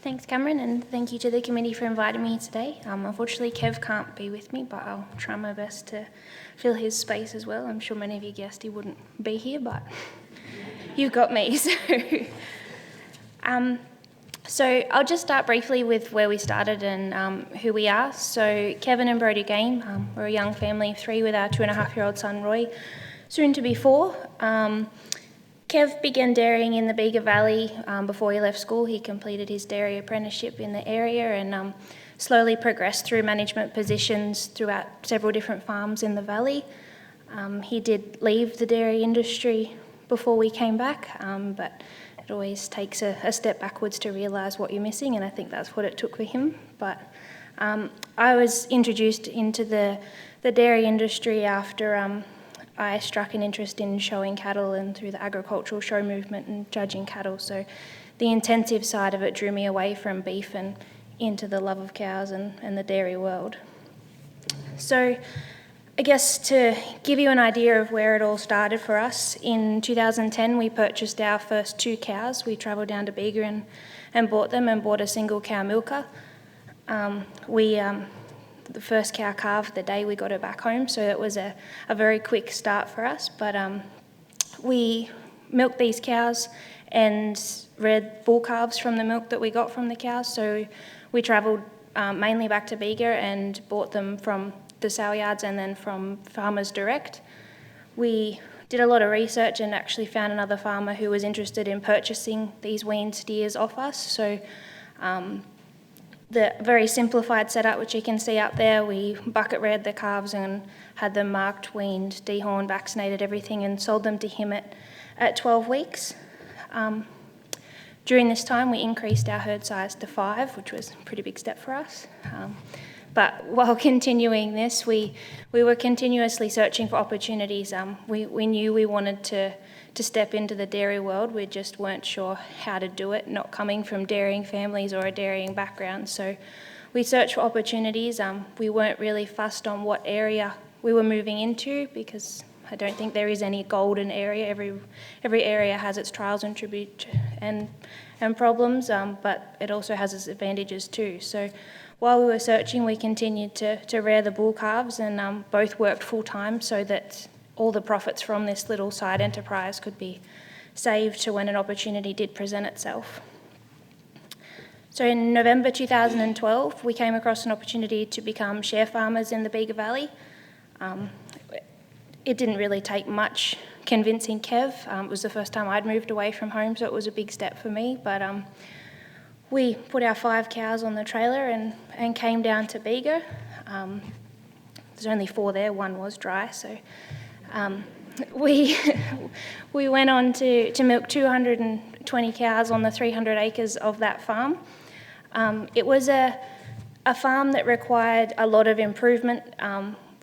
Thanks, Cameron, and thank you to the committee for inviting me today. Unfortunately, Kev can't be with me, but I'll try my best to fill his space as well. I'm sure many of you guessed he wouldn't be here, but you've got me. So I'll just start briefly with where we started and who we are. So Kevin and Brodie Game, we're a young family of three with our 2.5-year-old son Roy, soon to be 4. Kev began dairying in the Bega Valley before he left school. He completed his dairy apprenticeship in the area and slowly progressed through management positions throughout several different farms in the valley. He did leave the dairy industry before we came back, but it always takes a step backwards to realise what you're missing, and I think that's what it took for him. But I was introduced into the dairy industry after I struck an interest in showing cattle and through the agricultural show movement and judging cattle. So the intensive side of it drew me away from beef and into the love of cows and the dairy world. So I guess to give you an idea of where it all started for us, in 2010 we purchased our first 2 cows. We travelled down to Bega and bought them and bought a single cow milker. The first cow calved the day we got her back home, so it was a very quick start for us. But we milked these cows and reared bull calves from the milk that we got from the cows. So we travelled mainly back to Bega and bought them from the sale yards and then from farmers direct. We did a lot of research and actually found another farmer who was interested in purchasing these weaned steers off us. So the very simplified setup, which you can see up there, we bucket reared the calves and had them marked, weaned, dehorned, vaccinated, everything, and sold them to him at 12 weeks. During this time, we increased our herd size to 5, which was a pretty big step for us. But while continuing this, we were continuously searching for opportunities. We knew we wanted to step into the dairy world. We just weren't sure how to do it, not coming from dairying families or a dairying background. So we searched for opportunities. We weren't really fussed on what area we were moving into, because I don't think there is any golden area. Every area has its trials and tributes and problems, but it also has its advantages too. So while we were searching, we continued to rear the bull calves and both worked full time so that all the profits from this little side enterprise could be saved to when an opportunity did present itself. So in November 2012, we came across an opportunity to become share farmers in the Bega Valley. It didn't really take much convincing Kev. It was the first time I'd moved away from home, so it was a big step for me. But we put our 5 cows on the trailer and came down to Bega. There's only 4 there, 1 was dry, so we went on to milk 220 cows on the 300 acres of that farm. It was a farm that required a lot of improvement,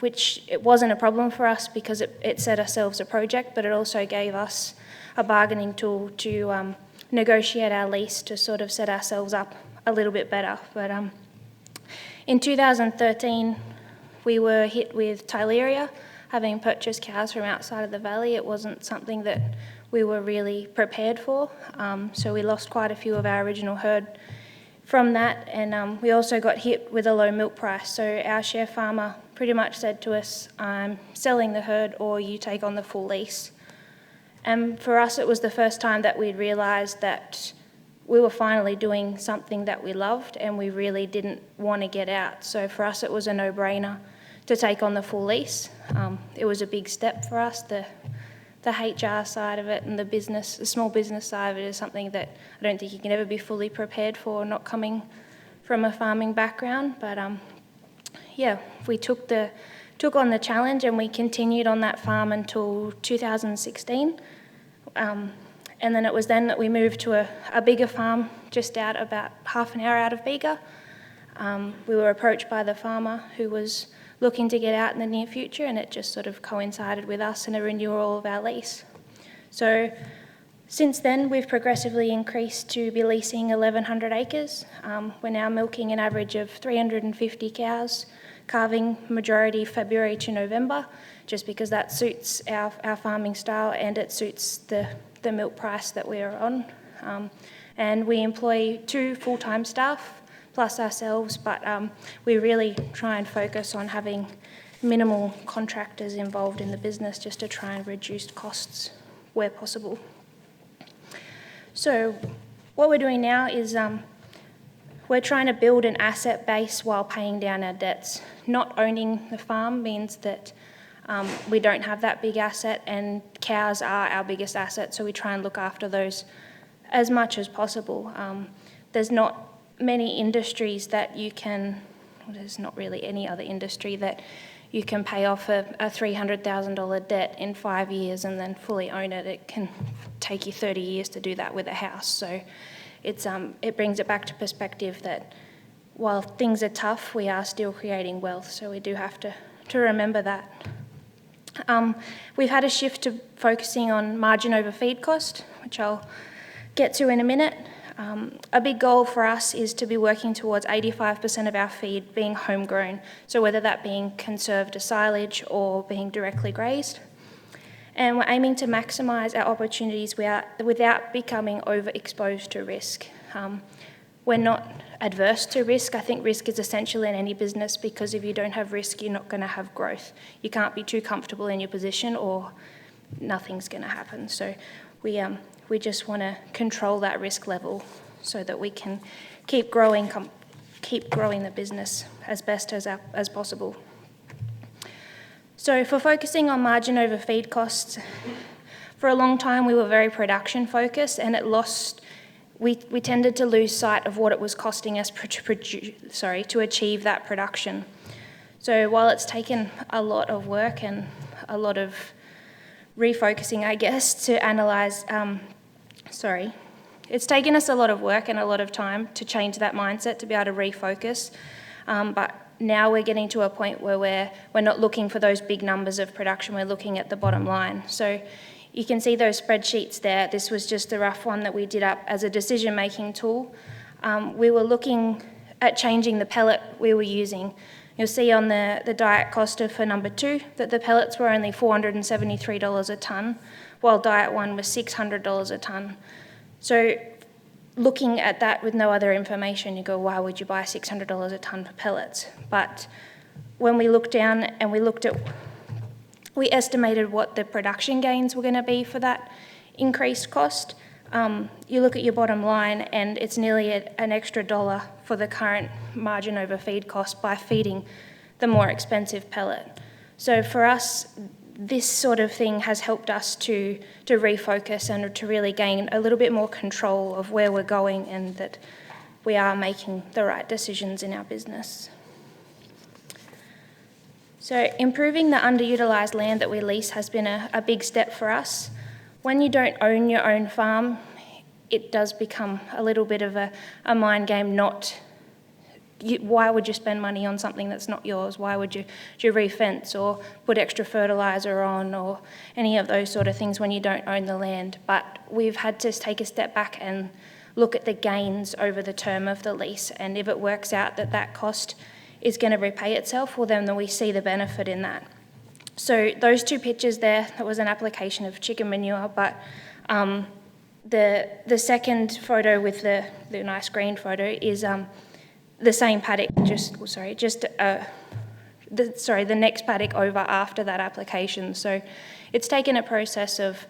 which it wasn't a problem for us because it set ourselves a project, but it also gave us a bargaining tool to negotiate our lease to sort of set ourselves up a little bit better. But in 2013, we were hit with Tyleria. Having purchased cows from outside of the valley, it wasn't something that we were really prepared for. So we lost quite a few of our original herd from that, and we also got hit with a low milk price. So our share farmer pretty much said to us, I'm selling the herd or you take on the full lease. And for us, it was the first time that we'd realised that we were finally doing something that we loved and we really didn't want to get out. So for us, it was a no-brainer to take on the full lease. It was a big step for us. The HR side of it and the small business side of it is something that I don't think you can ever be fully prepared for, not coming from a farming background. But we took on the challenge and we continued on that farm until 2016. And then it was then that we moved to a bigger farm just about half an hour out of Bega. We were approached by the farmer who was looking to get out in the near future, and it just sort of coincided with us and a renewal of our lease. So since then, we've progressively increased to be leasing 1,100 acres. We're now milking an average of 350 cows, calving majority February to November, just because that suits our farming style and it suits the milk price that we are on. And we employ 2 full-time staff plus ourselves, but we really try and focus on having minimal contractors involved in the business just to try and reduce costs where possible. So what we're doing now is we're trying to build an asset base while paying down our debts. Not owning the farm means that we don't have that big asset, and cows are our biggest asset, so we try and look after those as much as possible. There's not many industries that you can, well, there's not really any other industry that you can pay off a $300,000 debt in 5 years and then fully own it. It can take you 30 years to do that with a house. So it brings it back to perspective that while things are tough, we are still creating wealth. So we do have to remember that. We've had a shift to focusing on margin over feed cost, which I'll get to in a minute. A big goal for us is to be working towards 85% of our feed being homegrown, so whether that being conserved as silage or being directly grazed. And we're aiming to maximise our opportunities without becoming overexposed to risk. We're not adverse to risk. I think risk is essential in any business, because if you don't have risk, you're not going to have growth. You can't be too comfortable in your position or nothing's going to happen. So we just want to control that risk level so that we can keep growing the business as best as possible. So for focusing on margin over feed costs, for a long time we were very production focused, and we tended to lose sight of what it was costing us to achieve that production. So while it's taken a lot of work and a lot of refocusing, I guess, to analyse, it's taken us a lot of work and a lot of time to change that mindset, to be able to refocus, but now we're getting to a point where we're not looking for those big numbers of production, we're looking at the bottom line. So you can see those spreadsheets there. This was just a rough one that we did up as a decision-making tool. We were looking at changing the pellet we were using. You'll see on the diet cost for number 2 that the pellets were only $473 a tonne, while diet 1 was $600 a tonne. So looking at that with no other information, you go, why would you buy $600 a tonne for pellets? But when we looked down and we estimated what the production gains were going to be for that increased cost. You look at your bottom line and it's nearly an extra $1 for the current margin over feed cost by feeding the more expensive pellet. So for us, this sort of thing has helped us to refocus and to really gain a little bit more control of where we're going, and that we are making the right decisions in our business. So improving the underutilised land that we lease has been a big step for us. When you don't own your own farm, it does become a little bit of a mind game. Why would you spend money on something that's not yours? Why would you re-fence or put extra fertiliser on or any of those sort of things when you don't own the land? But we've had to take a step back and look at the gains over the term of the lease, and if it works out that cost is going to repay itself, well then we see the benefit in that. So those 2 pictures there, that was an application of chicken manure, but the second photo with the nice green photo is the same paddock, the next paddock over after that application. So it's taken a process of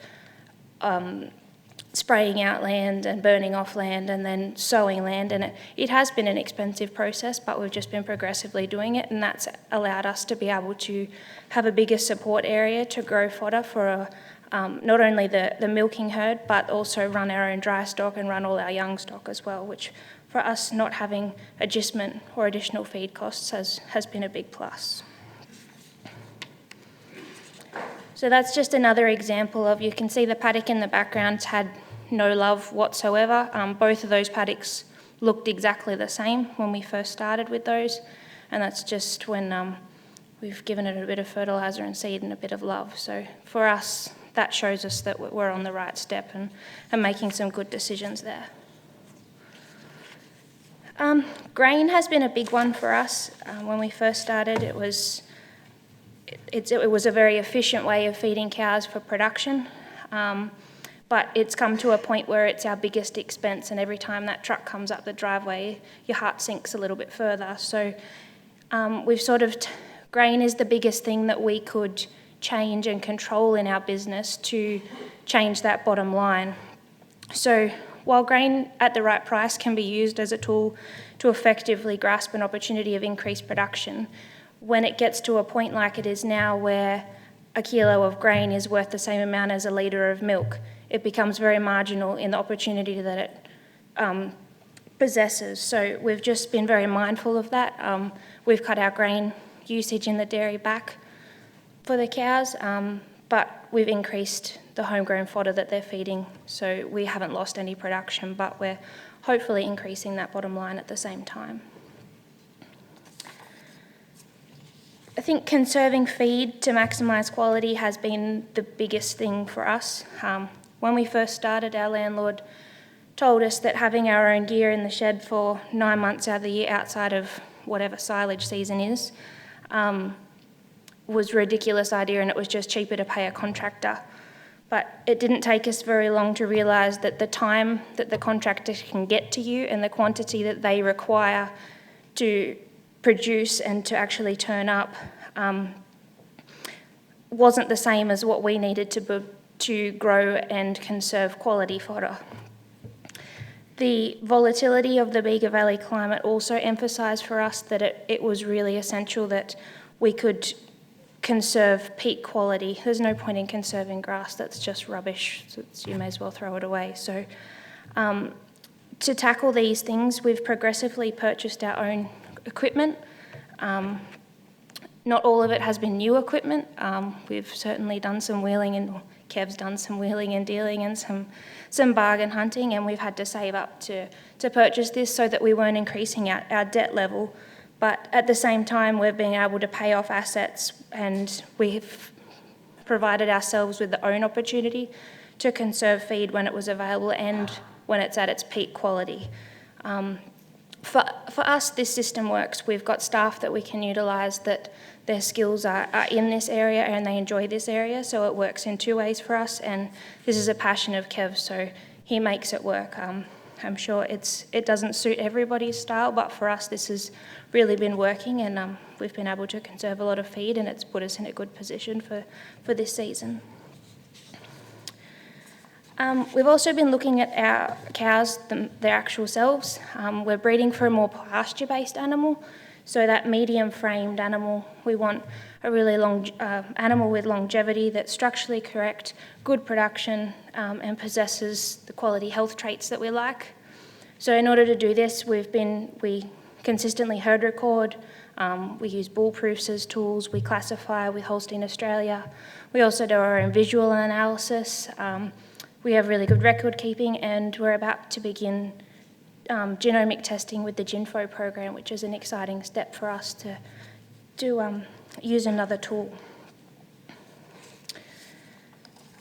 spraying out land and burning off land and then sowing land, and it has been an expensive process, but we've just been progressively doing it, and that's allowed us to be able to have a bigger support area to grow fodder for not only the milking herd, but also run our own dry stock and run all our young stock as well, which for us, not having agistment or additional feed costs has been a big plus. So that's just another example of, you can see the paddock in the background had no love whatsoever. Both of those paddocks looked exactly the same when we first started with those, and that's just when we've given it a bit of fertiliser and seed and a bit of love. So for us, that shows us that we're on the right step and making some good decisions there. Grain has been a big one for us. When we first started, it was a very efficient way of feeding cows for production. but it's come to a point where it's our biggest expense, and every time that truck comes up the driveway, your heart sinks a little bit further. So we've grain is the biggest thing that we could change and control in our business to change that bottom line. So while grain at the right price can be used as a tool to effectively grasp an opportunity of increased production, when it gets to a point like it is now where a kilo of grain is worth the same amount as a litre of milk, it becomes very marginal in the opportunity that it possesses. So we've just been very mindful of that. We've cut our grain usage in the dairy back for the cows, but we've increased the homegrown fodder that they're feeding, so we haven't lost any production, but we're hopefully increasing that bottom line at the same time. I think conserving feed to maximise quality has been the biggest thing for us. When we first started, our landlord told us that having our own gear in the shed for 9 months out of the year outside of whatever silage season is was a ridiculous idea, and it was just cheaper to pay a contractor. But it didn't take us very long to realise that the time that the contractor can get to you and the quantity that they require to produce and to actually turn up wasn't the same as what we needed to grow and conserve quality fodder. The volatility of the Bega Valley climate also emphasised for us that it was really essential that we could conserve peak quality. There's no point in conserving grass, that's just rubbish, so you may as well throw it away. So to tackle these things, we've progressively purchased our own equipment. Not all of it has been new equipment. We've certainly done some wheeling, and Kev's done some wheeling and dealing and some bargain hunting, and we've had to save up to purchase this so that we weren't increasing our debt level. But at the same time, we've been able to pay off assets, and we've provided ourselves with the own opportunity to conserve feed when it was available and when it's at its peak quality. For us, this system works. We've got staff that we can utilise that their skills are in this area and they enjoy this area, so it works in two ways for us, and this is a passion of Kev, so he makes it work. I'm sure it doesn't suit everybody's style, but for us this has really been working, and we've been able to conserve a lot of feed, and it's put us in a good position for this season. We've also been looking at our cows, their actual selves. We're breeding for a more pasture-based animal, so that medium-framed animal, we want a really long animal with longevity that's structurally correct, good production, and possesses the quality health traits that we like. So in order to do this, we consistently herd record, we use bull proofs as tools, we classify with Holstein Australia, we also do our own visual analysis. We have really good record keeping, and we're about to begin genomic testing with the GINFO program, which is an exciting step for us to use another tool.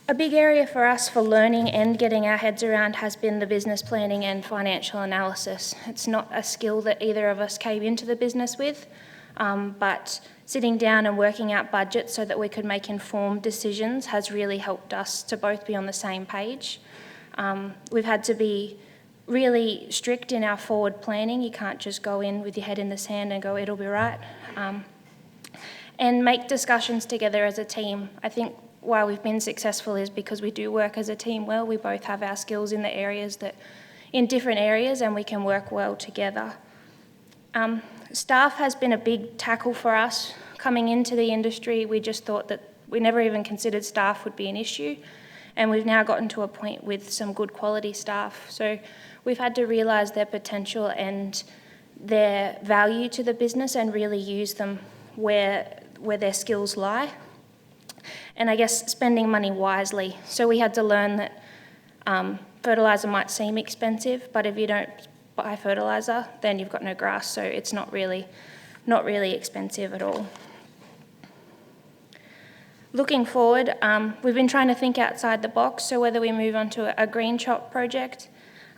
A big area for us for learning and getting our heads around has been the business planning and financial analysis. It's not a skill that either of us came into the business with, but sitting down and working out budgets so that we could make informed decisions has really helped us to both be on the same page. We've had to be really strict in our forward planning. You can't just go in with your head in the sand and go, it'll be right. And make discussions together as a team. I think why we've been successful is because we do work as a team well. We both have our skills in the areas in different areas, and we can work well together. Staff has been a big tackle for us. Coming into the industry, we just thought that we never even considered staff would be an issue, and we've now gotten to a point with some good quality staff. So we've had to realise their potential and their value to the business and really use them where their skills lie. And I guess spending money wisely. So we had to learn that fertiliser might seem expensive, but if you don't buy fertiliser, then you've got no grass, so it's not really expensive at all. Looking forward, we've been trying to think outside the box, so whether we move on to a green chop project,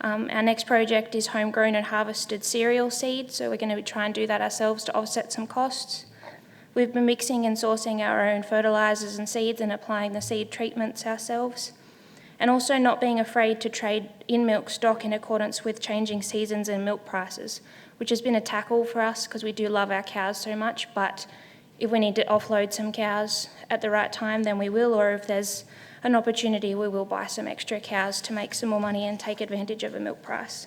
our next project is homegrown and harvested cereal seed, so we're going to try and do that ourselves to offset some costs. We've been mixing and sourcing our own fertilisers and seeds and applying the seed treatments ourselves. and also not being afraid to trade in milk stock in accordance with changing seasons and milk prices, which has been a tackle for us because we do love our cows so much, but if we need to offload some cows at the right time, then we will, or if there's an opportunity, we will buy some extra cows to make some more money and take advantage of a milk price.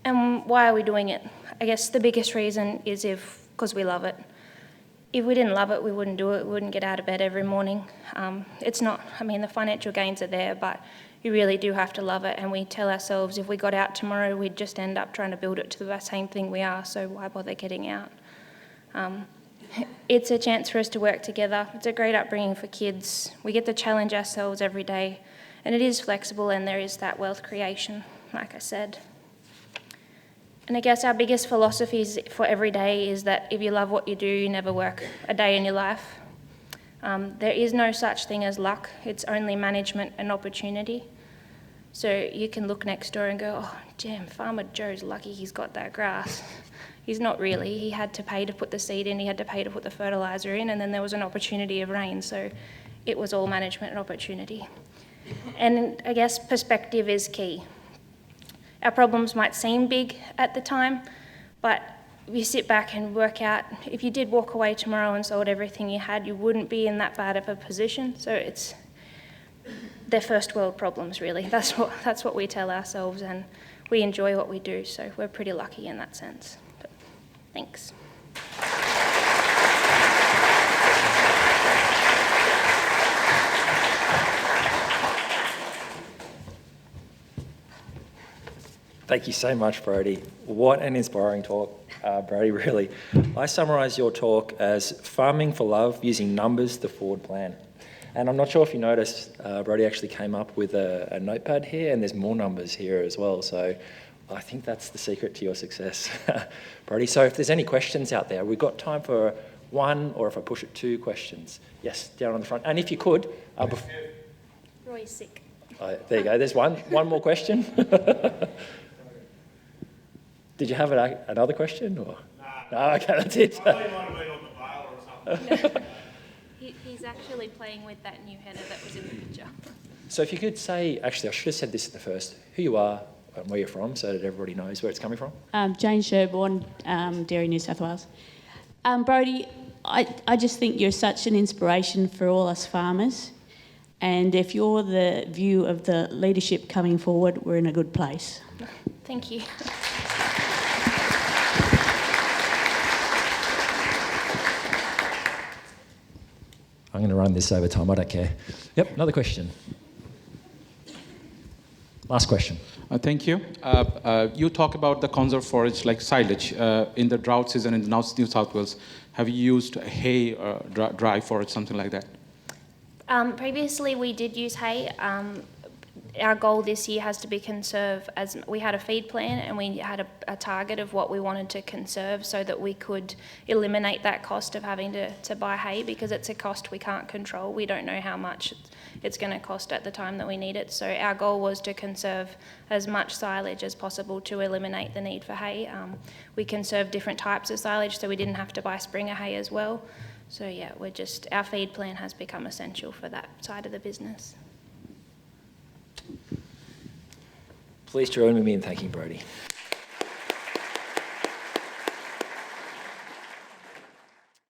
And why are we doing it? I guess the biggest reason is because we love it. If we didn't love it, we wouldn't do it. We wouldn't get out of bed every morning. The financial gains are there, but you really do have to love it. And we tell ourselves if we got out tomorrow, we'd just end up trying to build it to the same thing we are, so why bother getting out? It's a chance for us to work together. It's a great upbringing for kids. We get to challenge ourselves every day, and it is flexible, and there is that wealth creation, like I said. And I guess our biggest philosophies for every day is that if you love what you do, you never work a day in your life. There is no such thing as luck. It's only management and opportunity. So you can look next door and go, oh, damn, Farmer Joe's lucky he's got that grass. He's not really. He had to pay to put the seed in, he had to pay to put the fertiliser in, and then there was an opportunity of rain. So it was all management and opportunity. And I guess perspective is key. Our problems might seem big at the time, but if you sit back and work out, if you did walk away tomorrow and sold everything you had, you wouldn't be in that bad of a position. So they're first world problems, really. That's what we tell ourselves, and we enjoy what we do, so we're pretty lucky in that sense. But thanks. Thank you so much, Brodie. What an inspiring talk, Brodie, really. I summarise your talk as farming for love using numbers to forward plan. And I'm not sure if you noticed, Brodie actually came up with a notepad here, and there's more numbers here as well. So I think that's the secret to your success, Brodie. So if there's any questions out there, we've got time for one, or if I push it, 2 questions. Yes, down on the front. And if you could... Roy's sick. There you go. There's one more question. Did you have another question? Or? No, okay, that's it. I thought you might have been on the bail or something. He's actually playing with that new header that was in the picture. So if you could say, actually I should have said this at the first, who you are and where you're from so that everybody knows where it's coming from. Jane Sherborne, Dairy, New South Wales. Brodie, I just think you're such an inspiration for all us farmers, and if you're the view of the leadership coming forward, we're in a good place. Thank you. I'm going to run this over time, I don't care. Yep, another question. Last question. Thank you. You talk about the conserved forage like silage in the drought season in New South Wales. Have you used hay or dry forage, something like that? Previously we did use hay. Our goal this year has to be conserve, as we had a feed plan and we had a target of what we wanted to conserve so that we could eliminate that cost of having to buy hay, because it's a cost we can't control. We don't know how much it's going to cost at the time that we need it. So our goal was to conserve as much silage as possible to eliminate the need for hay. We conserved different types of silage so we didn't have to buy Springer hay as well. So yeah, our feed plan has become essential for that side of the business. Please join with me in thanking Brodie.